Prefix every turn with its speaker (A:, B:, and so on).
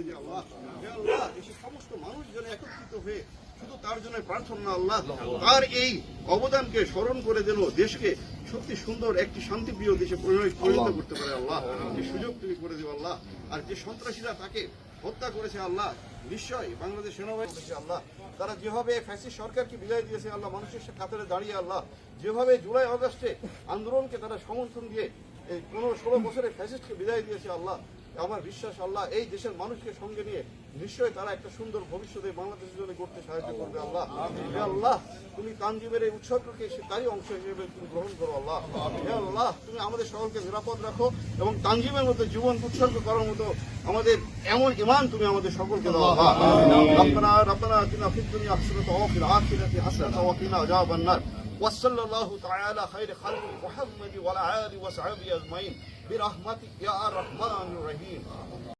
A: যে আল্লাহ, হে আল্লাহ, দেশের সমস্ত মানুষ যেন একত্রিত হয়ে শুধু তার জন্য প্রার্থনা আল্লাহ, তার এই অবদানকে স্মরণ করে যেন দেশকে সত্যি সুন্দর একটি শান্তিপ্রিয় দেশে পরিণত করতে পারে আল্লাহ, যে সুযোগ তুমি করে দেবো আল্লাহ। আর যে সন্ত্রাসীরা তাকে হত্যা করেছে আল্লাহ, নিশ্চয়ই বাংলাদেশ সেনাবাহিনী করেছে আল্লাহ, তারা যেভাবে ফ্যাসিস্ট সরকারকে বিদায় দিয়েছে আল্লাহ, মানুষের কাতারে দাঁড়িয়ে আল্লাহ, যেভাবে জুলাই আগস্টে আন্দোলনকে তারা সমর্থন দিয়ে এই 15-16 বছরে ফ্যাসিস্টকে বিদায় দিয়েছে আল্লাহ, আমার বিশ্বাস আল্লাহ এই দেশের মানুষকে সঙ্গে নিয়ে নিশ্চয়ই তারা একটা সুন্দর ভবিষ্যতে বাংলাদেশের জন্য করতে সাহায্য করবে আল্লাহ। হে আল্লাহ, তুমি তানজিমের এই উৎসর্গকে তারই অংশ হিসেবে তুমি গ্রহণ করো আল্লাহ। হে আল্লাহ, তুমি আমাদের সকলকে নিরাপদ রাখো এবং তানজিমের মতো জীবন উৎসর্গ করার মতো আমাদের এমন ঈমান তুমি আমাদের সকলকে দাও আল্লাহ। রব্বানা রব্বানা আতিনা ফিদ দুনিয়া হাসানাতাও ওয়া ফিল আখিরাতি হাসানাতাও ওয়া কিনা আযাবান নার। وصلى الله تعالى خير خلق محمد وعلى آله وصحبه أجمعين برحمتك يا الرحمن الرحيم.